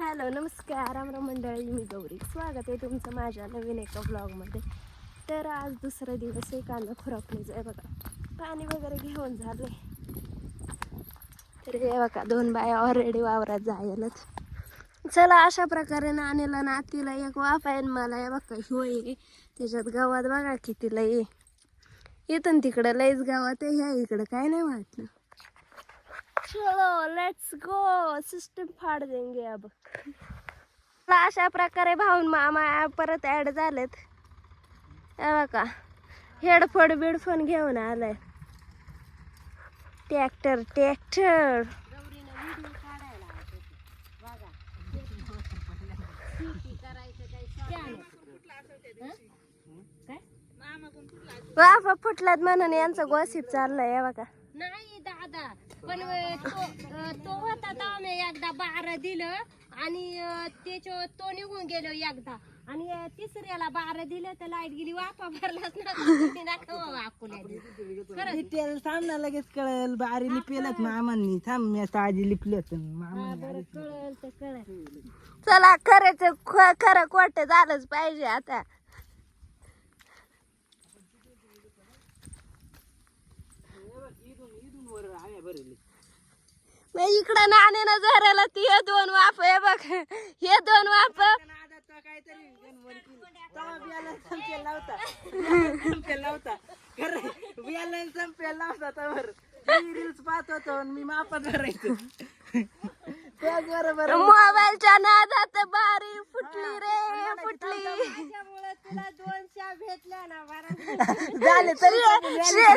Hello नमस्कार रामराम मंडळी, मी गौरी. स्वागत आहे तुमचं माझ्या नवीन एका ब्लॉगमध्ये. तर आज दुसरा दिवस आहे, कांदा खुरपणीचं आहे बघा. पाणी वगैरे घेऊन झाले. तर हे बघा 2 बाया ऑलरेडी वावरात जायलाच. चला अशा प्रकारे नाणीला नातीला एक वाफ आहे, मला या बघा होय त्याच्यात गावात बघा किती लय इथून तिकडं लयच गावात आहे, ह्या इकडं काय नाही वाटलं. चलो लेट्स गो, सिस्टम फाड़ देंगे अब. अशा प्रकारे भाऊन मामा परत ऍड झालेत. बघा हेडफोन बिडफोन घेऊन आलाय. ट्रॅक्टर ट्रॅक्टर वाफा फुटलात म्हणून यांचा गॉसिप चाललाय बघा. नाही दादा, पण तो होता तर आम्ही एकदा 12 दिलं आणि त्याच्या तो निघून गेलो एकदा, आणि तिसऱ्याला 12 दिलं तर लाईट गेली. वापा भरलाच डिटेल थांब ना, लगेच कळेल. बारी लिपेलच मामांनी, थांब मी आजी लिपलेत कळेल तर कळेल. चला खरंच खरं खोटं झालंच पाहिजे आता. इकडं नाणेनं झरायला ती हे 2 वाफ आहे बघ. हे 2 वाफ रील्स पाहत होतो मी मापात भरायचो. बरोबर मोबाईलच्या नादात बारी फुटली रे फुटली. त्यामुळे तुला 200 भेटल्या ना बरं झाले तरी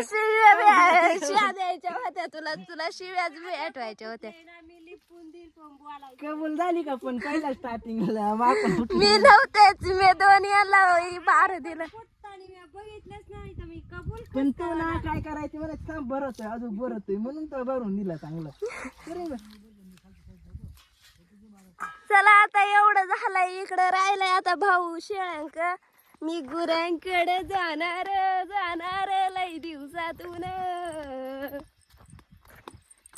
शिव्या द्यायच्या होत्या तुला, तुला शिव्याच भेटवायच्या होत्या. मी लिपून दिल पण बोलायचं. कबूल झाली का? पण पहिला स्टार्टिंगला मापा मी नव्हतेच, मी 2 याला 12 दिलं. आणि मी बघितलंच नाही तर मी कबूल. पण तो ना काय करायचं मला काम भरत आहे, अजून भरत आहे म्हणून तर भरून दिला चांगलं. चला आता एवढं झालंय, इकडं राहिलंय आता भाऊ शेळ्यांक. मी गुरांकडे जाणार लई दिवसातून.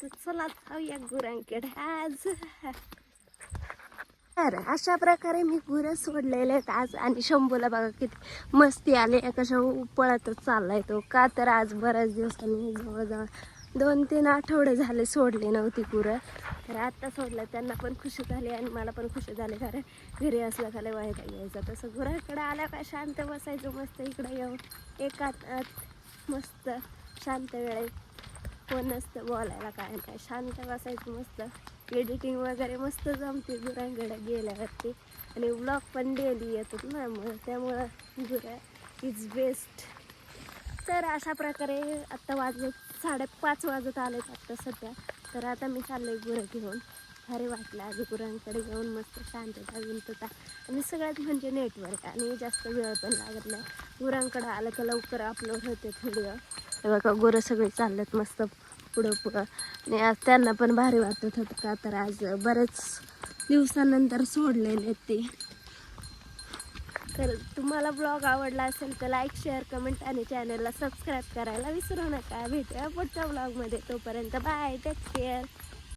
तर चला जाऊया गुरांकडे आज. तर अशा प्रकारे मी गुरं सोडलेले आहेत आज. आणि शंभूला बघा किती मस्ती आली, कशा पळतच चाललाय तो. का तर आज बऱ्याच दिवसांनी जवळजवळ 2-3 आठवडे झाले सोडली नव्हती गुरं. तर आत्ता सोडलं, त्यांना पण खुशी झाली आणि मला पण खुशी झाली. कारण घरी असलं का लय वाईट यायचं. तसं गुराकडे आल्या का शांत बसायचं मस्त. इकडे येऊन एकात मस्त शांत वेळे कोण नसतं बोलायला, काय नाही, शांत बसायचं मस्त. एडिटिंग वगैरे मस्त जमते गुरांकडे गेल्यावरती. आणि व्लॉग पण डेली येतात ना, मग त्यामुळं गुरं इज बेस्ट. तर अशा प्रकारे आत्ता वाजले 5:30 वाजत आलेत आत्ता सध्या. तर आता मी चालले गुरं घेऊन. भारी वाटलं आज गुरांकडे घेऊन, मस्त शांतता विंतता आणि सगळ्यात म्हणजे नेटवर्क. आणि जास्त वेळ पण लागत नाही. गुरांकडे आलं तर लवकर अपलोड होते व्हिडिओ. हे बघा गुरं सगळे चाललेत मस्त पुढं. आणि आज त्यांना पण भारी वाटत होतं, का तर आज बरेच दिवसानंतर सोडलेले ते. तर तुम्हाला ब्लॉग आवडला असेल तर लाईक, शेअर, कमेंट आणि चॅनलला सबस्क्राईब करायला विसरू नका. भेटूया पुढच्या ब्लॉगमध्ये. तोपर्यंत बाय, टेक केअर.